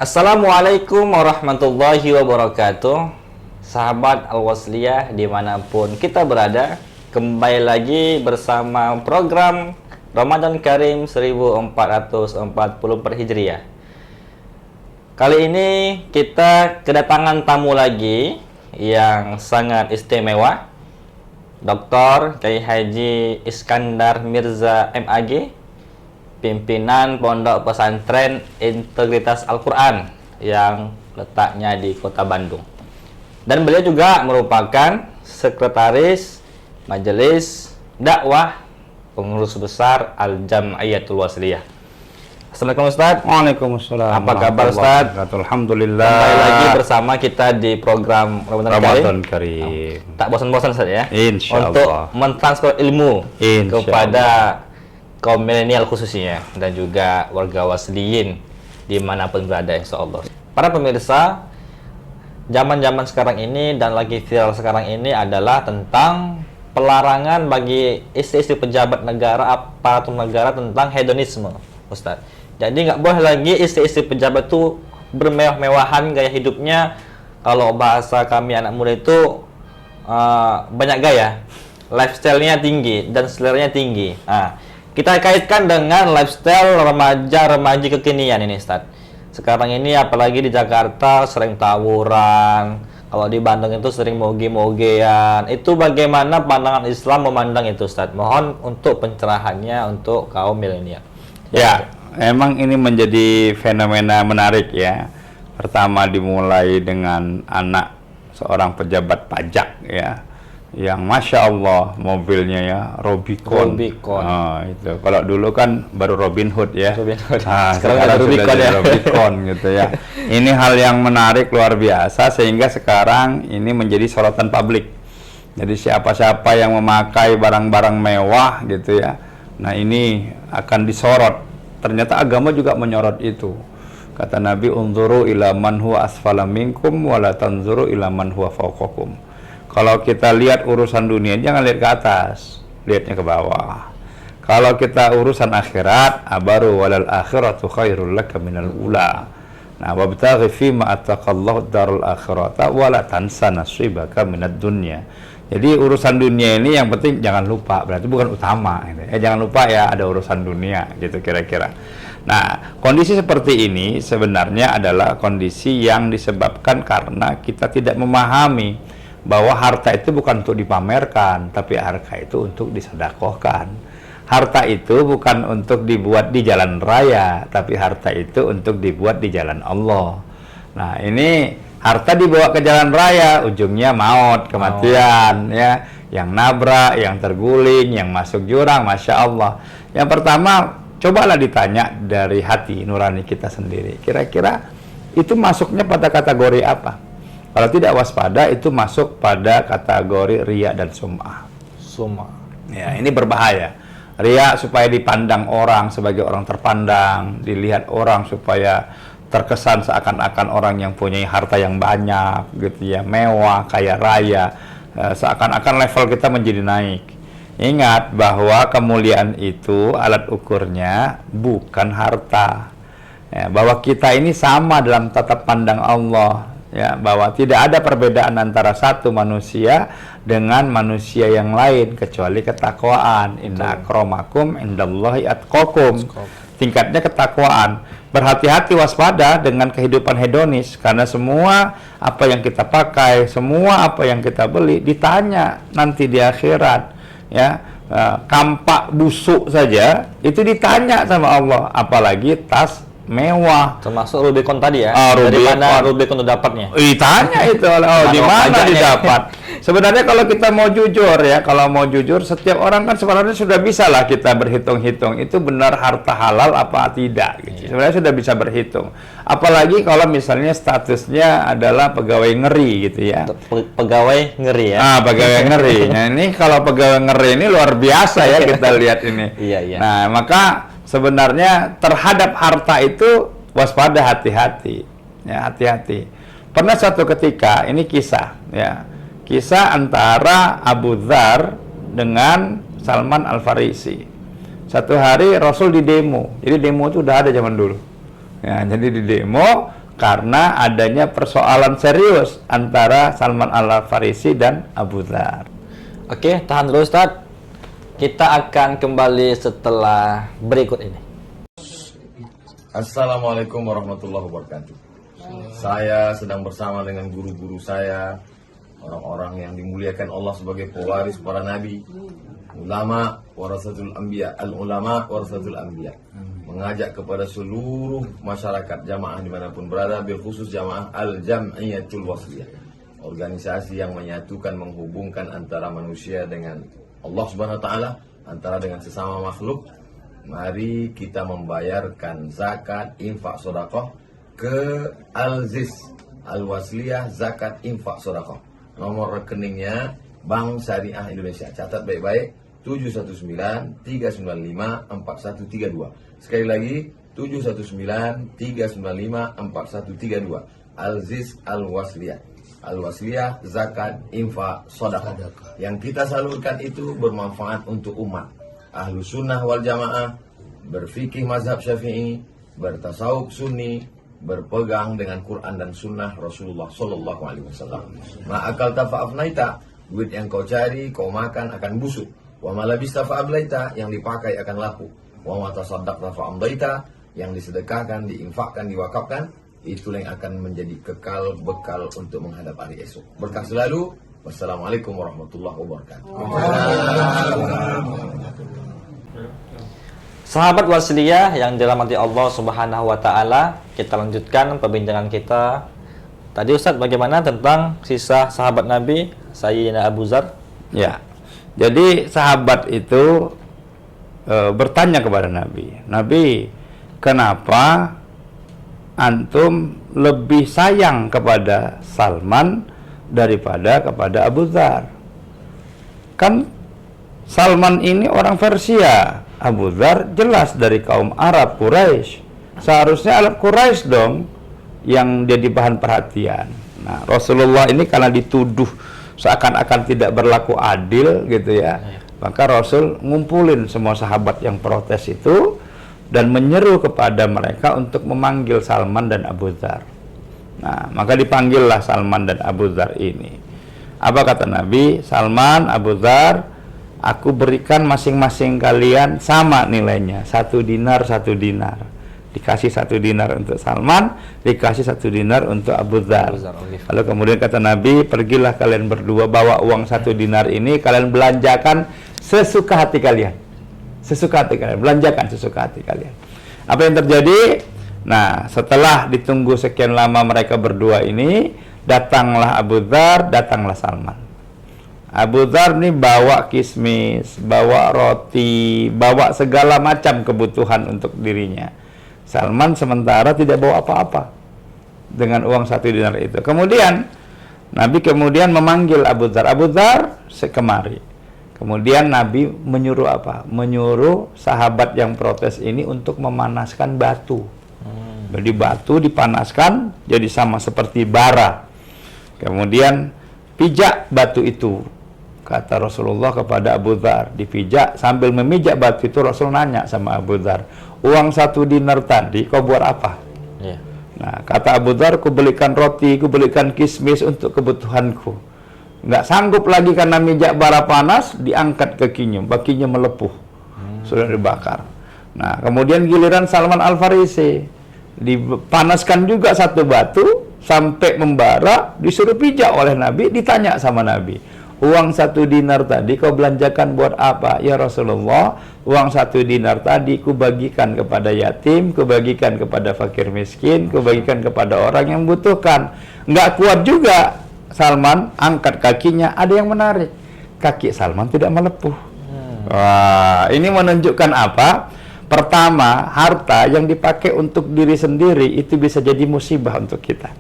Assalamualaikum warahmatullahi wabarakatuh. Sahabat Al-Wasliyah dimanapun kita berada, kembali lagi bersama program Ramadan Karim 1440 Hijriah. Kali ini kita kedatangan tamu lagi yang sangat istimewa, Dr. Kiai Haji Iskandar Mirza MAG, pimpinan Pondok Pesantren Integritas Al-Quran yang letaknya di Kota Bandung. Dan beliau juga merupakan sekretaris Majelis Dakwah Pengurus Besar Al-Jam'iyatul Wasliyah. Assalamualaikum Ustaz. Waalaikumsalam. Apa kabar Ustaz? Alhamdulillah. Kembali lagi bersama kita di program Ramadan Karim. Tak bosan-bosan Ustaz ya? Insyaallah. Untuk mentransfer ilmu kepada kaum milenial khususnya dan juga warga wasliyin dimanapun berada, insyaallah. Para pemirsa, zaman-zaman sekarang ini dan lagi viral sekarang ini adalah tentang pelarangan bagi istri-istri pejabat negara, aparatur negara tentang hedonisme, Ustaz. Jadi nggak boleh lagi istri-istri pejabat itu bermewah-mewahan gaya hidupnya. Kalau bahasa kami anak muda itu banyak gaya, lifestyle-nya tinggi dan selera-nya tinggi. Nah, kita kaitkan dengan lifestyle remaja-remaji kekinian ini, Ustaz. Sekarang ini apalagi di Jakarta sering tawuran, kalau di Bandung itu sering moge-mogean. Itu bagaimana pandangan Islam memandang itu, Ustaz? Mohon untuk pencerahannya untuk kaum milenial. Ya, emang ini menjadi fenomena menarik ya. Pertama dimulai dengan anak seorang pejabat pajak ya, yang Masya Allah mobilnya ya Rubicon. Itu kalau dulu kan baru Robin Hood ya. Sekarang ada Rubicon ya. Rubicon gitu ya. Ini hal yang menarik luar biasa sehingga sekarang ini menjadi sorotan publik. Jadi siapa-siapa yang memakai barang-barang mewah gitu ya, nah ini akan disorot. Ternyata agama juga menyorot itu. Kata Nabi, unzuru ila man huwa asfala minkum wa la tanzuru ila man huwa fawqakum. Kalau kita lihat urusan dunia, jangan lihat ke atas, lihatnya ke bawah. Kalau kita urusan akhirat, baru walal akhiratu khairul laka minal ula. Nah, wabtaghi fima ataqallahu darul akhirata wa la tansa nasibaka minad dunya. Jadi urusan dunia ini yang penting jangan lupa, berarti bukan utama. Jangan lupa ya ada urusan dunia, gitu kira-kira. Nah, kondisi seperti ini sebenarnya adalah kondisi yang disebabkan karena kita tidak memahami bahwa harta itu bukan untuk dipamerkan, tapi harta itu untuk disedekahkan. Harta itu bukan untuk dibuat di jalan raya, tapi harta itu untuk dibuat di jalan Allah. Nah, ini harta dibawa ke jalan raya, ujungnya maut, kematian, ya. Yang nabrak, yang terguling, yang masuk jurang, Masya Allah. Yang pertama, cobalah ditanya dari hati nurani kita sendiri. Kira-kira itu masuknya pada kategori apa? Kalau tidak waspada, itu masuk pada kategori riya dan sum'ah. Ya, ini berbahaya. Riya supaya dipandang orang sebagai orang terpandang, dilihat orang supaya terkesan seakan-akan orang yang punya harta yang banyak, gitu ya, mewah, kaya raya, seakan-akan level kita menjadi naik. Ingat bahwa kemuliaan itu alat ukurnya bukan harta. Ya, bahwa kita ini sama dalam tata pandang Allah. Ya, bahwa tidak ada perbedaan antara satu manusia dengan manusia yang lain kecuali ketakwaan. Inna akramakum indallahi atqakum. Tingkatnya ketakwaan. Berhati-hati, waspada dengan kehidupan hedonis, karena semua apa yang kita pakai, semua apa yang kita beli ditanya nanti di akhirat. Ya, kampak busuk saja itu ditanya sama Allah, apalagi tas mewah, termasuk Rubicon tadi ya. Dari Rubicon. mana Rubicon itu dapatnya? Ditanya itu di mana didapat. Sebenarnya kalau kita mau jujur ya, kalau mau jujur, setiap orang kan sebenarnya sudah bisa lah kita berhitung-hitung itu benar harta halal apa tidak gitu. Sebenarnya sudah bisa berhitung. Apalagi kalau misalnya statusnya adalah pegawai ngeri gitu ya. Pegawai ngeri ya. Pegawai ngeri. Nah, ini kalau pegawai ngeri ini luar biasa ya kita lihat ini. Iya. Nah, maka sebenarnya terhadap harta itu waspada, hati-hati. Ya, hati-hati. Pernah suatu ketika, ini kisah ya. Kisah antara Abu Dzar dengan Salman Al-Farisi. Satu hari Rasul di demo. Jadi demo itu udah ada zaman dulu. Ya, jadi di demo karena adanya persoalan serius antara Salman Al-Farisi dan Abu Dzar. Oke, tahan dulu Ustaz. Kita akan kembali setelah berikut ini. Assalamualaikum warahmatullahi wabarakatuh. Saya sedang bersama dengan guru-guru saya, orang-orang yang dimuliakan Allah sebagai pewaris para nabi, ulama warasatul anbiya, al-ulama warasatul anbiya. Mengajak kepada seluruh masyarakat jamaah dimanapun berada, bil khusus jamaah al-jam'iyatul wasliyah, organisasi yang menyatukan, menghubungkan antara manusia dengan Allah Subhanahu wa taala, antara dengan sesama makhluk. Mari kita membayarkan zakat, infak, sedekah ke Al-Ziz Al-Wasliyah Zakat Infak Sedekah. Nomor rekeningnya Bank Syariah Indonesia. Catat baik-baik, 719-395-4132. Sekali lagi, 719-395-4132. Al-Ziz Al-Wasliyah. Al-Wasliyah Zakat Infak Sedekah. Yang kita salurkan itu bermanfaat untuk umat Ahlu Sunnah wal Jamaah, berfikih mazhab Syafi'i, bertasawuf Sunni, berpegang dengan Quran dan Sunnah Rasulullah Sallallahu Alaihi Wasallam. Ma'akal tafa'afnaita, duit yang kau cari, kau makan akan busuk. Wa malabista fa'ablaita, yang dipakai akan laku. Wa matasaddaqta fa'amdaita, yang disedekahkan, diinfakkan, diwakafkan, itulah yang akan menjadi kekal bekal untuk menghadap hari esok. Berkah selalu. Wassalamualaikum warahmatullahi wabarakatuh. Sahabat wasliyah yang dirahmati Allah Subhanahu wa taala, kita lanjutkan perbincangan kita. Tadi Ustaz bagaimana tentang sisa sahabat Nabi Sayyidina Abu Dzar? Ya. Jadi sahabat itu bertanya kepada Nabi, "Nabi, kenapa antum lebih sayang kepada Salman daripada kepada Abu Dzar? Kan Salman ini orang Persia, Abu Dzar jelas dari kaum Arab Quraisy. Seharusnya Arab Quraisy dong yang jadi bahan perhatian." Nah, Rasulullah ini karena dituduh seakan-akan tidak berlaku adil gitu ya. Maka Rasul ngumpulin semua sahabat yang protes itu dan menyeru kepada mereka untuk memanggil Salman dan Abu Dzar. Nah, maka dipanggillah Salman dan Abu Dzar ini. Apa kata Nabi? "Salman, Abu Dzar, aku berikan masing-masing kalian sama nilainya, 1 dinar 1 dinar. Dikasih 1 dinar untuk Salman, dikasih 1 dinar untuk Abu Dzar. Lalu kemudian kata Nabi, pergilah kalian berdua, bawa uang 1 dinar ini, kalian belanjakan sesuka hati kalian. Sesuka hati kalian, belanjakan sesuka hati kalian. Apa yang terjadi? Nah, setelah ditunggu sekian lama mereka berdua ini, datanglah Abu Dzar, datanglah Salman. Abu Dzar ini bawa kismis, bawa roti, bawa segala macam kebutuhan untuk dirinya. Salman sementara tidak bawa apa-apa dengan uang 1 dinar itu. Kemudian Nabi memanggil Abu Dzar. Abu Dzar, kemari. Kemudian Nabi menyuruh apa? Menyuruh sahabat yang protes ini untuk memanaskan batu. Jadi batu dipanaskan jadi sama seperti bara. Kemudian pijak batu itu. Kata Rasulullah kepada Abu Dzar, dipijak. Sambil memijak batu itu Rasul nanya sama Abu Dzar, uang 1 dinar tadi kau buat apa? Yeah. Nah, kata Abu Dzar, ku belikan roti, ku belikan kismis untuk kebutuhanku. Nggak sanggup lagi karena mijak bara panas, diangkat kakinya melepuh, sudah dibakar. Nah, kemudian giliran Salman Al-Farisi, dipanaskan juga 1 batu sampai membara, disuruh pijak oleh Nabi, ditanya sama Nabi, uang 1 dinar tadi kau belanjakan buat apa? Ya Rasulullah, uang 1 dinar tadi ku bagikan kepada yatim, ku bagikan kepada fakir miskin, ku bagikan kepada orang yang membutuhkan. Nggak kuat juga Salman, angkat kakinya, ada yang menarik, kaki Salman tidak melepuh. Wah, ini menunjukkan apa? Pertama, harta yang dipakai untuk diri sendiri itu bisa jadi musibah untuk kita,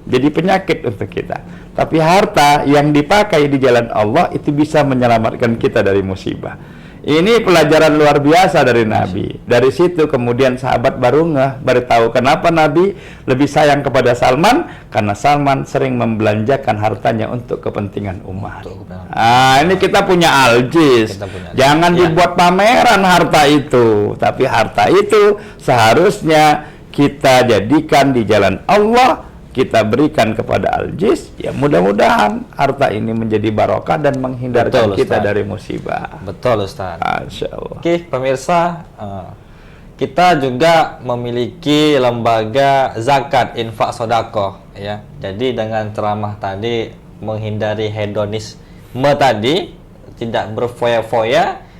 jadi penyakit untuk kita. Tapi harta yang dipakai di jalan Allah itu bisa menyelamatkan kita dari musibah. Ini pelajaran luar biasa dari Nabi. Dari situ kemudian sahabat baru tahu kenapa Nabi lebih sayang kepada Salman, karena Salman sering membelanjakan hartanya untuk kepentingan umat. Ah, ini kita punya Al-Jiz. Jangan dibuat pameran harta itu, tapi harta itu seharusnya kita jadikan di jalan Allah, kita berikan kepada Al-Jis, ya mudah-mudahan harta ini menjadi barokah dan menghindarkan Betul, kita Ustaz. dari musibah. Betul, Ustaz. Masya Allah. Oke, pemirsa, kita juga memiliki lembaga zakat infak sodakoh, ya. Jadi dengan ceramah tadi menghindari hedonisme tadi, tidak berfoya-foya.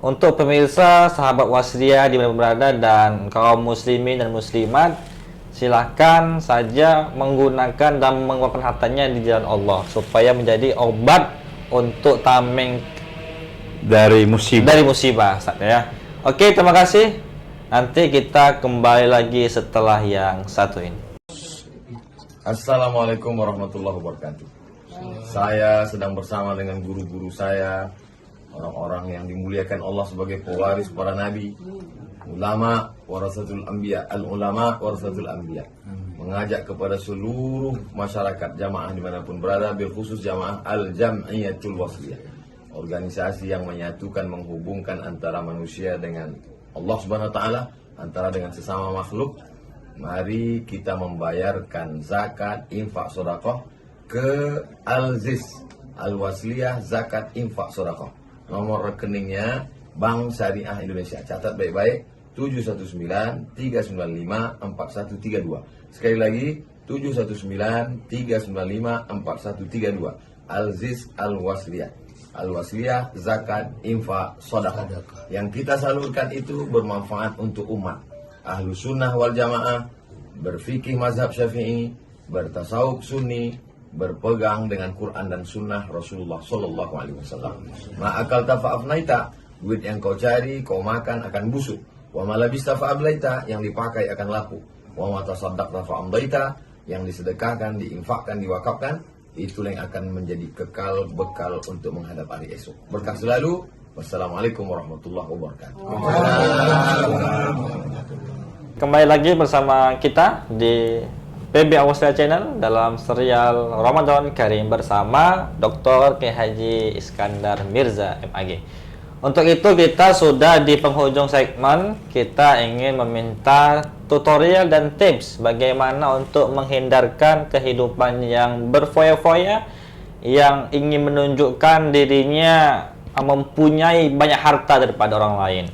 Untuk pemirsa, sahabat Wasliyah di mana berada dan kaum muslimin dan muslimat, silakan saja menggunakan dan mengeluarkan hartanya di jalan Allah supaya menjadi obat untuk tameng Dari musibah. dari musibah, Ustaz, ya. Oke, terima kasih. Nanti kita kembali lagi setelah yang satu ini. Assalamualaikum warahmatullahi wabarakatuh. Saya sedang bersama dengan guru-guru saya, orang-orang yang dimuliakan Allah sebagai pewaris para nabi, ulama warasatul anbiya, al-ulama warasatul anbiya, mengajak kepada seluruh masyarakat jamaah dimanapun berada, khusus jamaah al-jam'iyatul wasliyah, organisasi yang menyatukan, menghubungkan antara manusia dengan Allah Subhanahu wa taala, antara dengan sesama makhluk. Mari kita membayarkan zakat, infak, sedekah ke Al-Jis, Al-Wasliyah Zakat Infak Sedekah. Nomor rekeningnya Bank Syariah Indonesia. Catat baik-baik, 719-395-4132. Sekali lagi, 719-395-4132. Al-Jis Al-Wasliyah. Al-Wasliyah Zakat Infak Sedekah. Yang kita salurkan itu bermanfaat untuk umat Ahlu Sunnah wal Jamaah, berfikih mazhab Syafi'i, bertasawuf Sunni, berpegang dengan Quran dan Sunnah Rasulullah Sallallahu Alaihi Wasallam. Ma'akal tafa'afnaita, duit yang kau cari, kau makan akan busuk. Wa malabista fa'ablaita, yang dipakai akan laku. Wa matasaddaqta fa'amdaita, yang disedekahkan, diinfakkan, diwakafkan, itulah yang akan menjadi kekal bekal untuk menghadap hari esok. Berkah selalu. Wassalamualaikum warahmatullahi wabarakatuh. Kembali lagi bersama kita di PB Wasliyah Channel dalam serial Ramadan Karim bersama Dr. Kiai Haji Iskandar Mirza MAG. Untuk itu kita sudah di penghujung segmen. Kita ingin meminta tutorial dan tips bagaimana untuk menghindarkan kehidupan yang berfoya-foya, yang ingin menunjukkan dirinya mempunyai banyak harta daripada orang lain.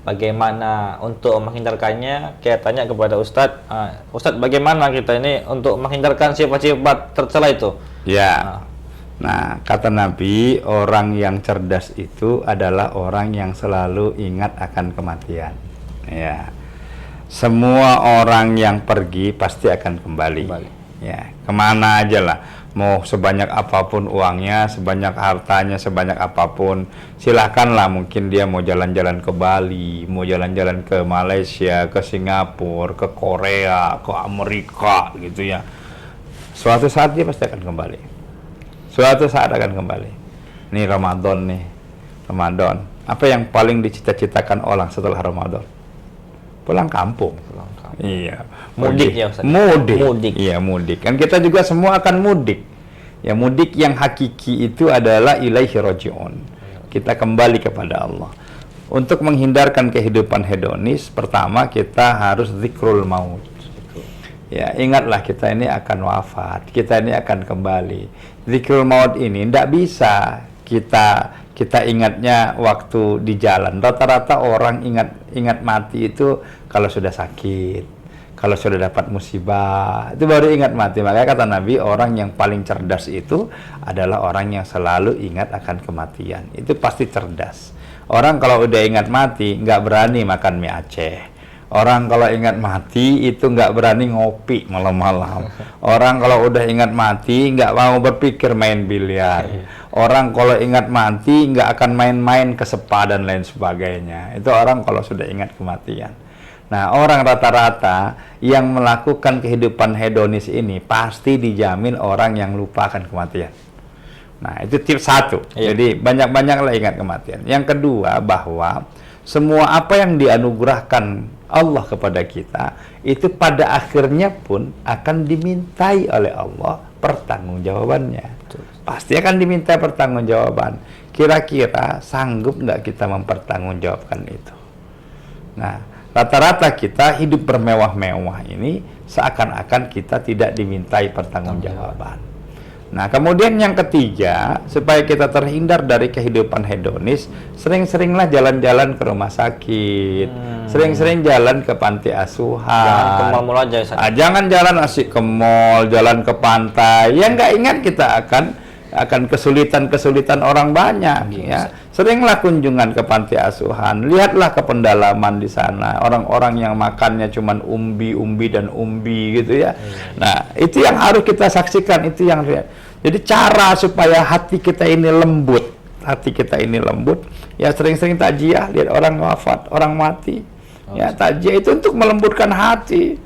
Bagaimana untuk menghindarkannya? Kita tanya kepada Ustadz. Ustadz, bagaimana kita ini untuk menghindarkan sifat-sifat tercela itu? Ya. Nah, kata Nabi, orang yang cerdas itu adalah orang yang selalu ingat akan kematian. Ya. Semua orang yang pergi pasti akan kembali. Ya, kemana aja lah. Mau sebanyak apapun uangnya, sebanyak hartanya, sebanyak apapun, silakanlah. Mungkin dia mau jalan-jalan ke Bali, mau jalan-jalan ke Malaysia, ke Singapura, ke Korea, ke Amerika, gitu ya. Suatu saat dia pasti akan kembali. Suatu saat akan kembali. Ini Ramadan nih, Ramadan. Apa yang paling dicita-citakan orang setelah Ramadan? Pulang kampung. Iya, Mudik ya, Ustaz? Mudik. Iya, mudik. Kan kita juga semua akan mudik. Ya, mudik yang hakiki itu adalah ilaihi raji'un. Kita kembali kepada Allah. Untuk menghindarkan kehidupan hedonis, pertama kita harus zikrul maut. Ya, ingatlah kita ini akan wafat, kita ini akan kembali. Zikrul maut ini tidak bisa kita ingatnya waktu di jalan. Rata-rata orang ingat mati itu kalau sudah sakit, kalau sudah dapat musibah, itu baru ingat mati. Makanya kata Nabi, orang yang paling cerdas itu adalah orang yang selalu ingat akan kematian. Itu pasti cerdas. Orang kalau udah ingat mati, nggak berani makan mie Aceh. Orang kalau ingat mati itu nggak berani ngopi malam-malam. Orang kalau udah ingat mati nggak mau berpikir main biliar. Orang kalau ingat mati nggak akan main-main ke spa dan lain sebagainya. Itu orang kalau sudah ingat kematian. Nah, orang rata-rata yang melakukan kehidupan hedonis ini pasti dijamin orang yang lupa akan kematian. Nah, itu tips satu. Jadi banyak-banyaklah ingat kematian. Yang kedua, bahwa semua apa yang dianugerahkan Allah kepada kita itu pada akhirnya pun akan dimintai oleh Allah pertanggungjawabannya. Pasti akan diminta pertanggungjawaban. Kira-kira sanggup nggak kita mempertanggungjawabkan itu? Nah, rata-rata kita hidup bermewah-mewah ini seakan-akan kita tidak dimintai pertanggungjawaban. Nah, kemudian yang ketiga, supaya kita terhindar dari kehidupan hedonis, sering-seringlah jalan-jalan ke rumah sakit, sering-sering jalan ke panti asuhan. Jangan ke mall-mall aja, Ustaz. Jangan jalan asik ke mall, jalan ke pantai. Yang nggak ingat kita akan kesulitan-kesulitan orang banyak, ya. Seringlah kunjungan ke panti asuhan, lihatlah ke pendalaman di sana, orang-orang yang makannya cuman umbi dan umbi gitu ya. Nah, itu yang harus kita saksikan, itu yang lihat. Jadi cara supaya hati kita ini lembut, ya sering-sering takziah, lihat orang wafat, orang mati. Ya, takziah itu untuk melembutkan hati.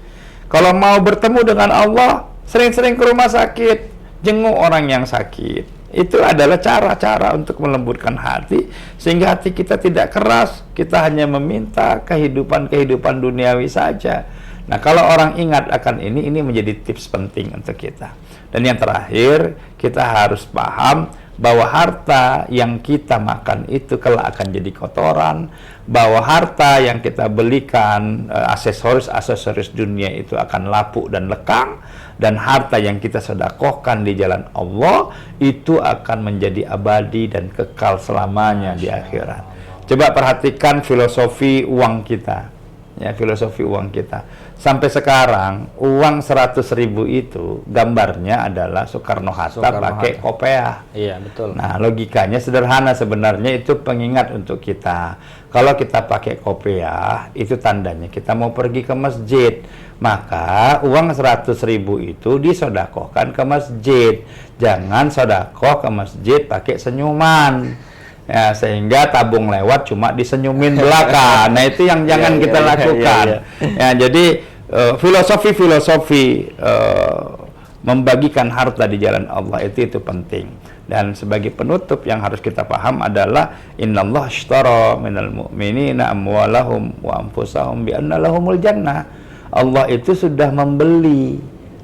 Kalau mau bertemu dengan Allah, sering-sering ke rumah sakit, jenguk orang yang sakit. Itu adalah cara-cara untuk melembutkan hati, sehingga hati kita tidak keras, kita hanya meminta kehidupan duniawi saja. Nah, kalau orang ingat akan ini menjadi tips penting untuk kita. Dan yang terakhir, kita harus paham bahwa harta yang kita makan itu kelak akan jadi kotoran, bahwa harta yang kita belikan, aksesoris dunia itu akan lapuk dan lekang, dan harta yang kita sedekahkan di jalan Allah itu akan menjadi abadi dan kekal selamanya di akhirat. Coba perhatikan filosofi uang kita, ya, filosofi uang kita. Sampai sekarang uang 100.000 itu gambarnya adalah Soekarno-Hatta pakai kopiah. Iya, betul. Nah, logikanya sederhana sebenarnya, itu pengingat untuk kita. Kalau kita pakai kopiah, itu tandanya kita mau pergi ke masjid. Maka uang 100.000 itu disodakohkan ke masjid. Jangan sodakoh ke masjid pakai senyuman. Ya, sehingga tabung lewat cuma disenyumin belaka. Nah, itu yang jangan kita lakukan. Ya, jadi filosofi membagikan harta di jalan Allah itu penting. Dan sebagai penutup yang harus kita paham adalah innallaha ashtara minal mu'minina amwalahum wa anfusahum bi anna lahumul jannah. Allah itu sudah membeli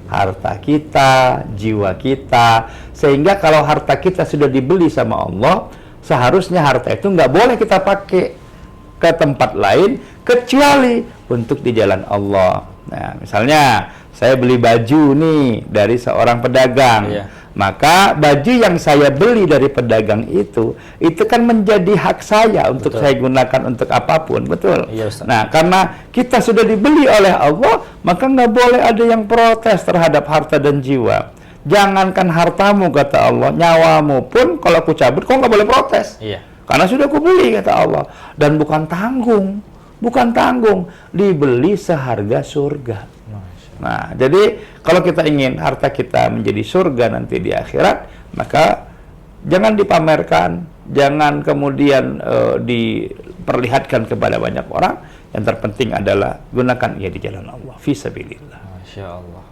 harta kita, jiwa kita, sehingga kalau harta kita sudah dibeli sama Allah, seharusnya harta itu nggak boleh kita pakai ke tempat lain kecuali untuk di jalan Allah. Nah, misalnya saya beli baju nih dari seorang pedagang, maka baju yang saya beli dari pedagang itu kan menjadi hak saya untuk saya gunakan untuk apapun, betul? Iya, Ustaz. Nah, karena kita sudah dibeli oleh Allah, maka nggak boleh ada yang protes terhadap harta dan jiwa. Jangankan hartamu, kata Allah, nyawamu pun kalau aku cabut, kau nggak boleh protes. Iya. Karena sudah aku beli, kata Allah. Dan bukan tanggung, dibeli seharga surga. Nah, jadi kalau kita ingin harta kita menjadi surga nanti di akhirat, maka jangan dipamerkan, jangan kemudian diperlihatkan kepada banyak orang. Yang terpenting adalah gunakan ia di jalan Allah, fisabilillah. Masya Allah.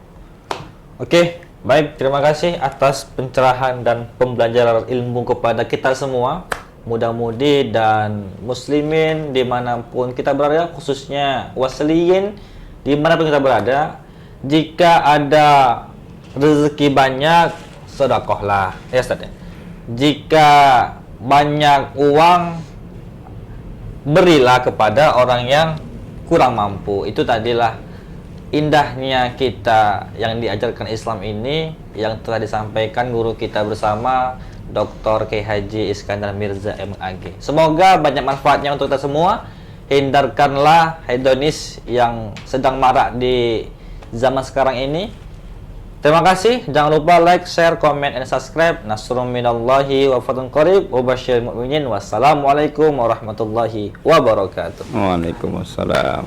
Oke. Baik, terima kasih atas pencerahan dan pembelajaran ilmu kepada kita semua, muda-mudi dan muslimin dimanapun kita berada, khususnya wasliyin dimanapun kita berada. Jika ada rezeki banyak, sedekahlah, ya Ustaz. Jika banyak uang, berilah kepada orang yang kurang mampu. Itu tadilah indahnya kita yang diajarkan Islam ini, yang telah disampaikan guru kita bersama Dr. Kiai Haji Iskandar Mirza MAG. Semoga banyak manfaatnya untuk kita semua. Hindarkanlah hedonis yang sedang marak di zaman sekarang ini. Terima kasih. Jangan lupa like, share, comment, and subscribe. Nasrun minallahi wa fathun qarib wa basyiril mu'minin. Wassalamualaikum warahmatullahi wabarakatuh. Waalaikumsalam.